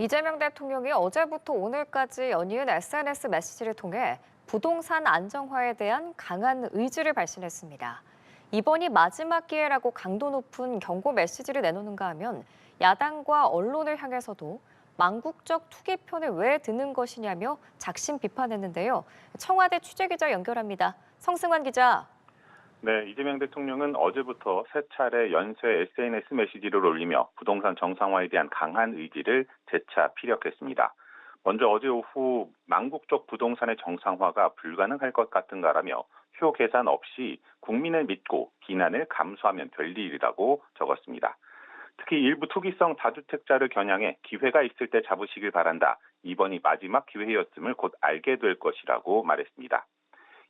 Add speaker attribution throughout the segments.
Speaker 1: 이재명 대통령이 어제부터 오늘까지 연이은 SNS 메시지를 통해 부동산 안정화에 대한 강한 의지를 발신했습니다. 이번이 마지막 기회라고 강도 높은 경고 메시지를 내놓는가 하면 야당과 언론을 향해서도 망국적 투기 편을 왜 드는 것이냐며 작심 비판했는데요. 청와대 취재기자 연결합니다. 성승환 기자.
Speaker 2: 네, 이재명 대통령은 어제부터 세 차례 연쇄 SNS 메시지를 올리며 부동산 정상화에 대한 강한 의지를 재차 피력했습니다. 먼저 어제 오후 망국적 부동산의 정상화가 불가능할 것 같은가라며 표 계산 없이 국민을 믿고 비난을 감수하면 될 일이라고 적었습니다. 특히 일부 투기성 다주택자를 겨냥해 기회가 있을 때 잡으시길 바란다. 이번이 마지막 기회였음을 곧 알게 될 것이라고 말했습니다.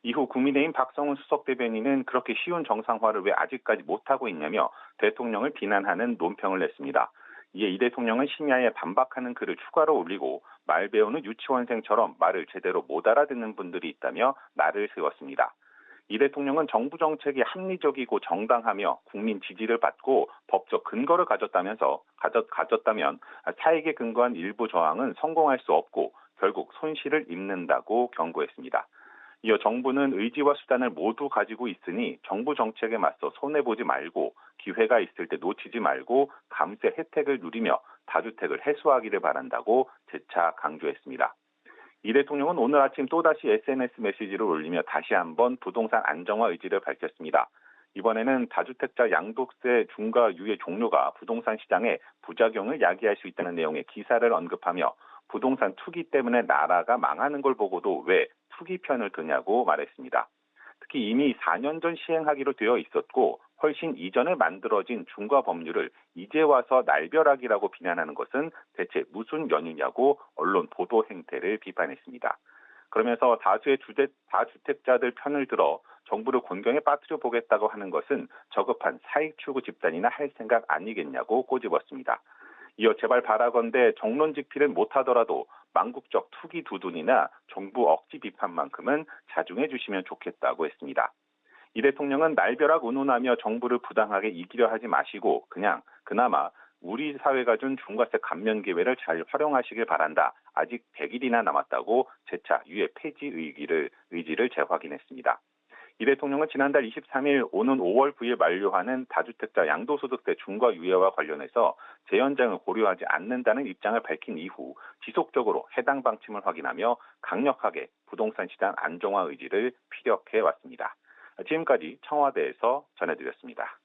Speaker 2: 이후 국민의힘 박성훈 수석 대변인은 그렇게 쉬운 정상화를 왜 아직까지 못하고 있냐며 대통령을 비난하는 논평을 냈습니다. 이에 이 대통령은 심야에 반박하는 글을 추가로 올리고 말 배우는 유치원생처럼 말을 제대로 못 알아듣는 분들이 있다며 날을 세웠습니다. 이 대통령은 정부 정책이 합리적이고 정당하며 국민 지지를 받고 법적 근거를 가졌다면 사익에 근거한 일부 저항은 성공할 수 없고 결국 손실을 입는다고 경고했습니다. 이어 정부는 의지와 수단을 모두 가지고 있으니 정부 정책에 맞서 손해보지 말고 기회가 있을 때 놓치지 말고 감세 혜택을 누리며 다주택을 해소하기를 바란다고 재차 강조했습니다. 이 대통령은 오늘 아침 또다시 SNS 메시지를 올리며 다시 한번 부동산 안정화 의지를 밝혔습니다. 이번에는 다주택자 양도세 중과 유예 종료가 부동산 시장에 부작용을 야기할 수 있다는 내용의 기사를 언급하며 부동산 투기 때문에 나라가 망하는 걸 보고도 왜 투기 편을 드냐고 말했습니다. 특히 이미 4년 전 시행하기로 되어 있었고 훨씬 이전에 만들어진 중과 법률을 이제 와서 날벼락이라고 비난하는 것은 대체 무슨 연유냐고 언론 보도 행태를 비판했습니다. 그러면서 다주택자들 편을 들어 정부를 곤경에 빠뜨려 보겠다고 하는 것은 저급한 사익 추구 집단이나 할 생각 아니겠냐고 꼬집었습니다. 이어 제발 바라건대 정론 직피를 못하더라도 망국적 투기 두둔이나 정부 억지 비판만큼은 자중해 주시면 좋겠다고 했습니다. 이 대통령은 날벼락 운운하며 정부를 부당하게 이기려 하지 마시고 그냥 그나마 우리 사회가 준 중과세 감면 기회를 잘 활용하시길 바란다. 아직 100일이나 남았다고 재차 유예 폐지 의지를 재확인했습니다. 이 대통령은 지난달 23일 오는 5월 9일 만료하는 다주택자 양도소득세 중과 유예와 관련해서 재연장을 고려하지 않는다는 입장을 밝힌 이후 지속적으로 해당 방침을 확인하며 강력하게 부동산 시장 안정화 의지를 피력해 왔습니다. 지금까지 청와대에서 전해드렸습니다.